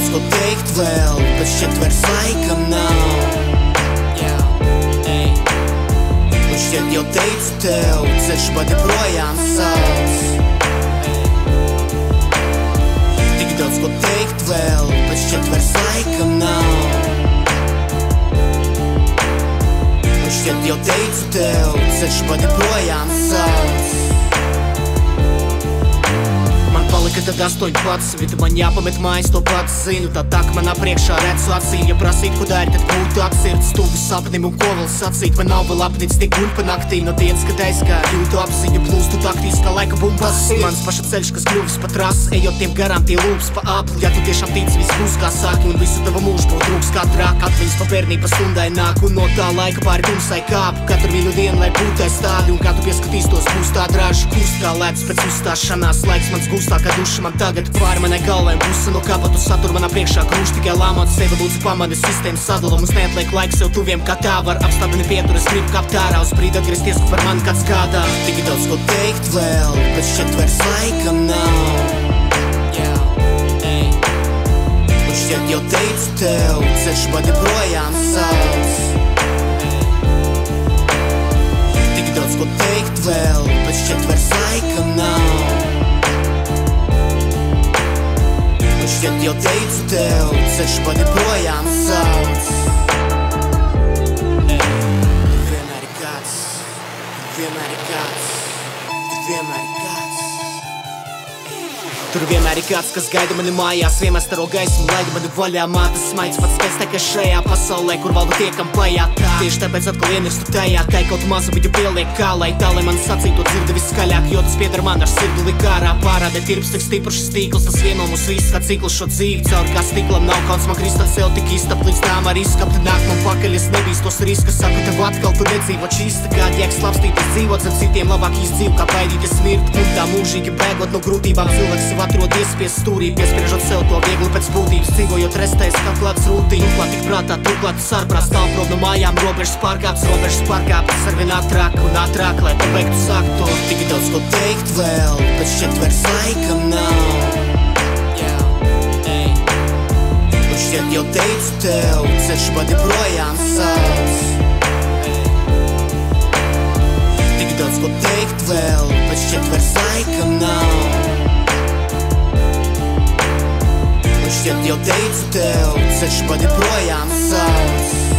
daudz ko teikt vēl, bet šķiet vairs laikam nav. Un šķiet jau teicu tev, ceļš mani projām sauc. Tik daudz ko teikt vēl, bet šķiet vairs laikam nav. Un šķiet jau teicu tev, ceļš mani projām sauc. Palika tad 18, man jāpamet mājas, to pats zinu. Tā tak manā priekšā redzu acīm. Ja prasīt, ko dari, tad būtu atsirds stūvi sapnim un ko vēl sacīt. Vai nav vēl apnicis tik guļ pa naktīm. No dienas, kad aizgāju, jūtu apziņu, plūstu taktīs, kā laika bumbas. Mans paša ceļš, kas kļuvis pa trasi, ejot tiem garām tie lūps pa apli. Ja tu tiešām tici, viss būs kā sāki, un visu tava mūžu būs drūks kā trāk. Atmiņas pa bērnība stundai nāk, un no tā laika pāri tumsai kāpu. Katru vienu dienu, lai būtu aiz tādi, un kā tu pieskatīstos, būs tā drāža kust kā ledus pēc uzstāšanās. Laiks mans gustā, kā duša man tagad pāri manai galvai. Puse no kapatu satur manā priekšā krūš, tikai lāmot sevi lūdzu pamani sistēmu sadala. Mums neatliek laiks sev tuviem, kā tā var apstādini pietur, es gribu kāpt ārā uz brīdi atgriezties, ka par mani kāds kādā. Tik daudz ko teikt vēl, bet šķiet vairs laikam nav. Un šķiet jau teicu tev, ceļš mani projām sauc. Tik daudz ko teikt vēl, bet šķiet vairs laikam nav. Un šķiet jau teicu tev, ceļš mani projām sauc. Vienmēr ir kāds, vienmēr ir kāds, vienmēr ir kāds. Tur vienmēr ir kāds, kas gaida mani mājās, vienmēr staro gaismu, laida mani vaļā. Mātes smaids pats skaistākais šajā pasaulē, kur valda tie, kam pajāt. Tieši tāpēc atkal ienirstu tajā, kā kaut mazu viņu pieliek kā, lai tā, lai man sacīto dzirdi viskaļāk, jo tas pieder man ar sirdi lik ārā. Pārādē tirps tik stiprs šis tīkls, tas vieno mūs viss kā cikls šo dzīvi. Caur kā stiklam nav kauns man kristā sev tik iztap, līdz tām arī izskapti nāk man pakaļ. Es nebīstos riskas, saku tev atkal, tu nedzīvo čista, kā jēgs slapstīties dzīvot, zem citiem labāk izdzīvu, kā baidīties mirt. Un tā mūžīgi bēgot no grūtībām, cilvēks sev atrod iespies stūrī, piespriežot sev to viegli pēc būtības, dzīvojot restēs kā klāts rūtīm. Turklāt tik prātā, turklāt tu sārprās, tālprom no mājām, robežas pārkāptas arvien ātrāk un ātrāk, lai pabeigtu sākt to. Tik daudz ko teikt vēl, bet šķiet vairs laikam nav. Un šķiet jau teicu tev, ceļš mani projām sauc. Tik daudz ko teikt vēl, bet šķiet vairs laikam nav. Un šķiet jau teicu tev, ceļš mani projām sauc.